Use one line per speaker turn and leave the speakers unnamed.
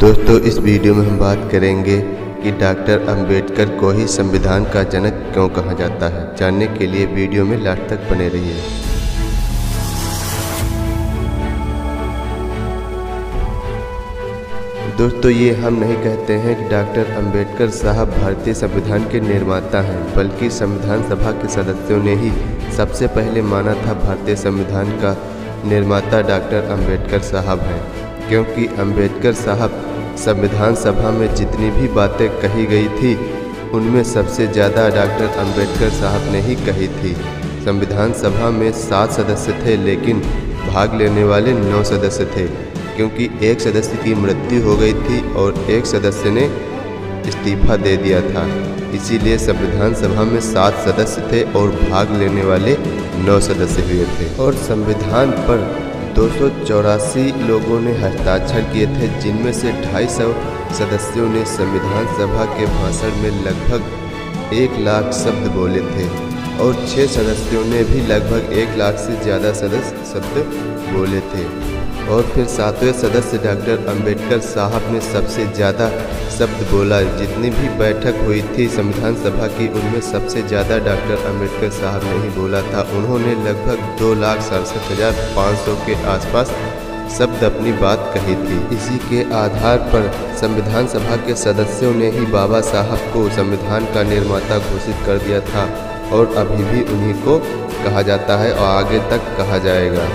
दोस्तों, इस वीडियो में हम बात करेंगे कि डॉक्टर अंबेडकर को ही संविधान का जनक क्यों कहा जाता है। जानने के लिए वीडियो में लास्ट तक बने रहिए। दोस्तों, ये हम नहीं कहते हैं कि डॉक्टर अंबेडकर साहब भारतीय संविधान के निर्माता हैं, बल्कि संविधान सभा के सदस्यों ने ही सबसे पहले माना था भारतीय संविधान का निर्माता डॉक्टर अंबेडकर साहब हैं। क्योंकि अंबेडकर साहब संविधान सभा में जितनी भी बातें कही गई थी, उनमें सबसे ज़्यादा डॉक्टर अंबेडकर साहब ने ही कही थी। संविधान सभा में 7 सदस्य थे, लेकिन भाग लेने वाले 9 सदस्य थे, क्योंकि एक सदस्य की मृत्यु हो गई थी और एक सदस्य ने इस्तीफा दे दिया था। इसीलिए संविधान सभा में 7 सदस्य थे और भाग लेने वाले 9 सदस्य हुए थे। और संविधान पर 284 लोगों ने हस्ताक्षर किए थे, जिनमें से 250 सदस्यों ने संविधान सभा के भाषण में लगभग 1 लाख शब्द बोले थे और 6 सदस्यों ने भी लगभग 1 लाख से ज़्यादा शब्द बोले थे। और फिर 7वें सदस्य डॉक्टर अंबेडकर साहब ने सबसे ज़्यादा शब्द बोला। जितनी भी बैठक हुई थी संविधान सभा की, उनमें सबसे ज़्यादा डॉक्टर अंबेडकर साहब ने ही बोला था। उन्होंने लगभग 2,67,500 के आसपास शब्द अपनी बात कही थी। इसी के आधार पर संविधान सभा के सदस्यों ने ही बाबा साहब को संविधान का निर्माता घोषित कर दिया था और अभी भी उन्हीं को कहा जाता है और आगे तक कहा जाएगा।